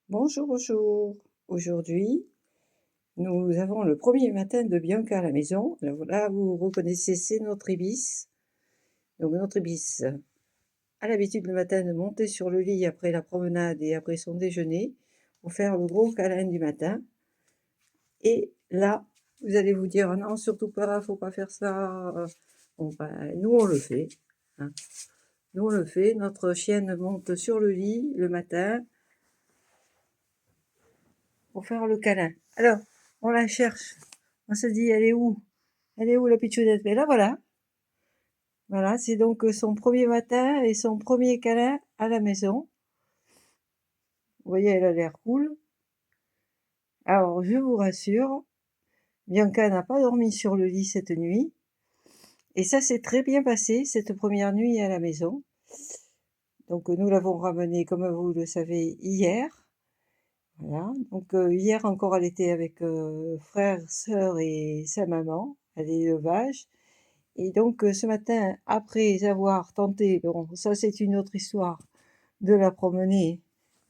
Bonjour, bonjour. Aujourd'hui, nous avons le premier matin de Bianca à la maison. Alors là, vous reconnaissez, c'est notre Ibis. Donc notre Ibis a l'habitude le matin de monter sur le lit après la promenade et après son déjeuner pour faire le gros câlin du matin. Et là, vous allez vous dire: «Ah non, surtout pas, faut pas faire ça». Bon, ben, nous, on le fait, hein. Nous, on le fait. Notre chienne monte sur le lit le matin pour faire le câlin. Alors, on la cherche. On se dit: «Elle est où? Elle est où la pitchounette?» Mais là, voilà. Voilà, c'est donc son premier matin et son premier câlin à la maison. Vous voyez, elle a l'air cool. Alors, je vous rassure, Bianca n'a pas dormi sur le lit cette nuit. Et ça s'est très bien passé, cette première nuit à la maison. Donc, nous l'avons ramenée, comme vous le savez, hier. Voilà. Donc, hier encore, elle était avec frère, sœur et sa maman à l'élevage. Et donc, ce matin, après avoir tenté, bon, ça c'est une autre histoire, de la promener,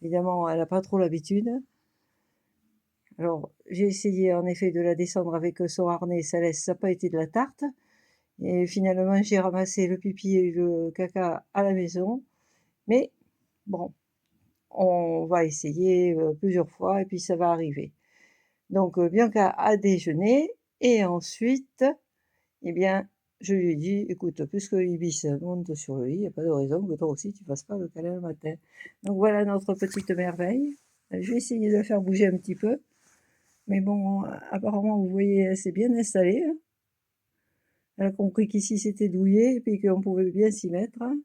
évidemment, elle n'a pas trop l'habitude. Alors, j'ai essayé en effet de la descendre avec son harnais, ça n'a pas été de la tarte. Et finalement, j'ai ramassé le pipi et le caca à la maison. Mais bon, on va essayer plusieurs fois et puis ça va arriver. Donc, Bianca a déjeuné et ensuite, eh bien, je lui ai dit: «Écoute, puisque Ibis monte sur le lit, il n'y a pas de raison que toi aussi tu fasses pas le câlin le matin». Donc voilà notre petite merveille. Je vais essayer de la faire bouger un petit peu, mais bon, apparemment, vous voyez, elle s'est bien installée, hein. Elle a compris qu'ici c'était douillet et puis qu'on pouvait bien s'y mettre, hein.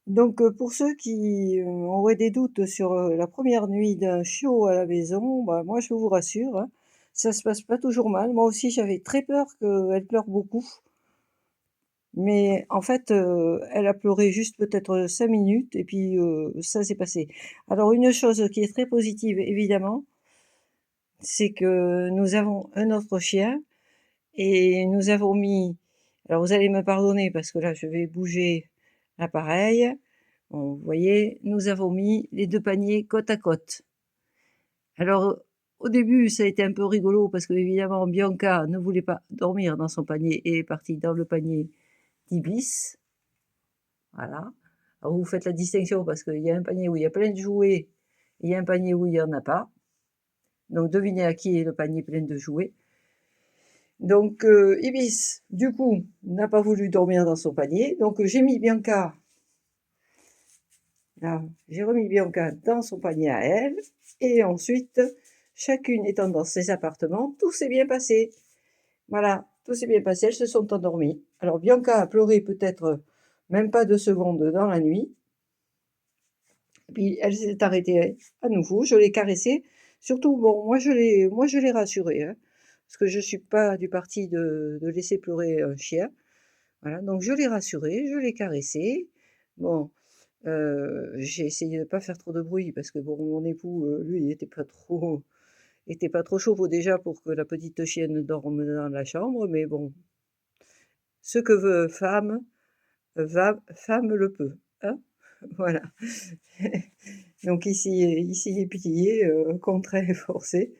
Donc, pour ceux qui auraient des doutes sur la première nuit d'un chiot à la maison, bah, moi je vous rassure, hein, ça se passe pas toujours mal. Moi aussi j'avais très peur qu'elle pleure beaucoup. Mais en fait, elle a pleuré juste peut-être 5 minutes et puis, ça s'est passé. Alors une chose qui est très positive évidemment, c'est que nous avons un autre chien et nous avons mis, alors vous allez me pardonner parce que là je vais bouger l'appareil. Bon, vous voyez, nous avons mis les 2 paniers côte à côte. Alors, au début ça a été un peu rigolo parce qu'évidemment Bianca ne voulait pas dormir dans son panier et est partie dans le panier d'Ibis. Voilà. Alors vous faites la distinction parce qu'il y a un panier où il y a plein de jouets, et il y a un panier où il y en a pas. Donc devinez à qui est le panier plein de jouets. Donc Ibis, du coup, n'a pas voulu dormir dans son panier. Donc j'ai mis Bianca, là, j'ai remis Bianca dans son panier à elle. Et ensuite, chacune étant dans ses appartements, tout s'est bien passé. Voilà, tout s'est bien passé, elles se sont endormies. Alors Bianca a pleuré peut-être même pas 2 secondes dans la nuit. Puis elle s'est arrêtée à nouveau, je l'ai caressée. Surtout, bon, moi je l'ai rassurée, hein, parce que je suis pas du parti de laisser pleurer un chien. Voilà, donc je l'ai rassurée, je l'ai caressée. Bon, j'ai essayé de pas faire trop de bruit parce que bon, mon époux, lui, il était pas trop chaud déjà pour que la petite chienne dorme dans la chambre, mais bon, ce que veut femme le peut, hein? Voilà. Donc ici est pillé, contraint et forcé.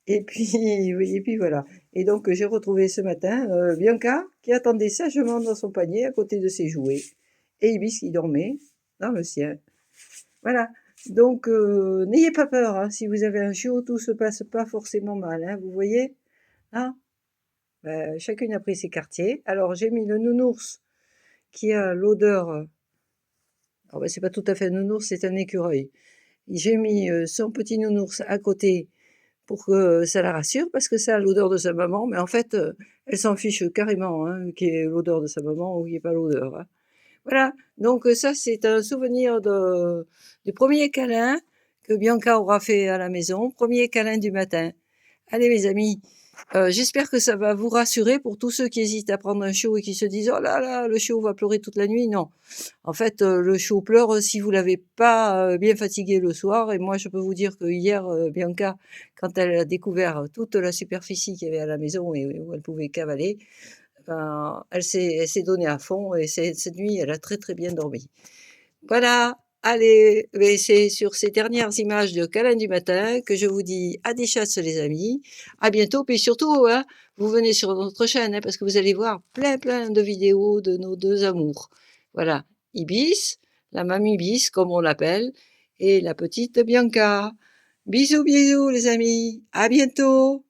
Et puis oui, et puis voilà. Et donc j'ai retrouvé ce matin, Bianca qui attendait sagement dans son panier à côté de ses jouets et Ibis qui dormait dans le sien. Voilà. Donc n'ayez pas peur, hein, si vous avez un chiot, tout se passe pas forcément mal, hein, vous voyez? Hein? Chacune a pris ses quartiers. Alors j'ai mis le nounours qui a l'odeur, alors c'est pas tout à fait un nounours, c'est un écureuil. J'ai mis, son petit nounours à côté pour que ça la rassure parce que ça a l'odeur de sa maman, mais en fait, elle s'en fiche carrément, hein, qu'il y ait l'odeur de sa maman ou qu'il y ait pas l'odeur, hein. Voilà, donc ça c'est un souvenir du premier câlin que Bianca aura fait à la maison, premier câlin du matin. Allez mes amis, j'espère que ça va vous rassurer pour tous ceux qui hésitent à prendre un chiot et qui se disent: «Oh là là, le chiot va pleurer toute la nuit». Non, en fait, le chiot pleure si vous l'avez pas, bien fatigué le soir et moi je peux vous dire que hier, Bianca, quand elle a découvert toute la superficie qu'il y avait à la maison et où elle pouvait cavaler, ben, elle s'est donnée à fond et cette nuit, elle a très, très bien dormi. Voilà, Allez, beh, c'est sur ces dernières images de câlin du matin que je vous dis à des chasses les amis, à bientôt, puis surtout, hein, vous venez sur notre chaîne, hein, parce que vous allez voir plein de vidéos de nos 2 amours. Voilà, Ibis, la mamie Ibis comme on l'appelle, et la petite Bianca. Bisous les amis, à bientôt!